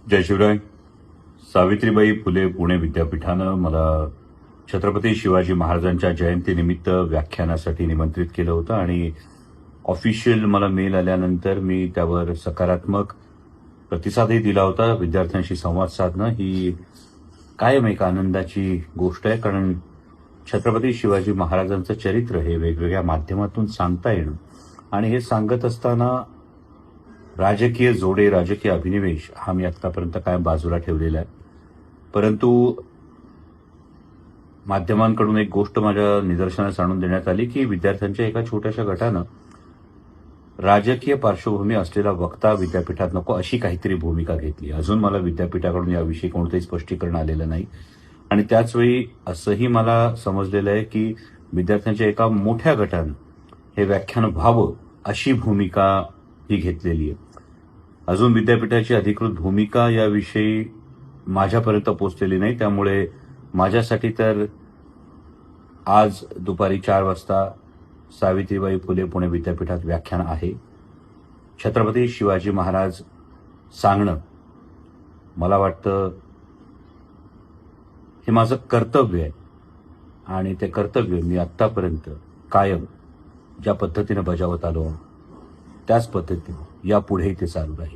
जय शिवराय. सावित्रीबाई फुले पुणे विद्यापीठानं मला छत्रपती शिवाजी महाराजांच्या जयंतीनिमित्त व्याख्यानासाठी निमंत्रित केलं होतं आणि ऑफिशियल मला मेल आल्यानंतर मी त्यावर सकारात्मक प्रतिसादही दिला होता. विद्यार्थ्यांशी संवाद साधणं ही कायम एक आनंदाची गोष्ट आहे, कारण छत्रपती शिवाजी महाराजांचं चरित्र हे वेगवेगळ्या माध्यमातून सांगता येणं आणि हे सांगत असताना राजकीय जोडे, राजकीय अभिनिवेश हा मी आतापर्यंत कायम बाजूला ठेवलेला आहे. परंतु माध्यमांकडून एक गोष्ट माझ्या निदर्शनास आणून देण्यात आली की विद्यार्थ्यांच्या एका छोट्याशा गटानं राजकीय पार्श्वभूमी असलेला वक्ता विद्यापीठात नको अशी काहीतरी भूमिका घेतली. अजून मला विद्यापीठाकडून याविषयी कोणतंही स्पष्टीकरण आलेलं नाही आणि त्याचवेळी असंही मला समजलेलं आहे की विद्यार्थ्यांच्या एका मोठ्या गटानं हे व्याख्यान व्हावं अशी भूमिका ही घेतलेली आहे. अजून विद्यापीठाची अधिकृत भूमिका याविषयी माझ्यापर्यंत पोहोचलेली नाही. त्यामुळे माझ्यासाठी तर आज दुपारी 4 वाजता सावित्रीबाई फुले पुणे विद्यापीठात व्याख्यान आहे. छत्रपती शिवाजी महाराज सांगणं मला वाटतं हे माझं कर्तव्य आहे आणि ते कर्तव्य मी आत्तापर्यंत कायम ज्या पद्धतीने बजावत आलो त्याच पद्धतीने यापुढेही ते चालू राहील.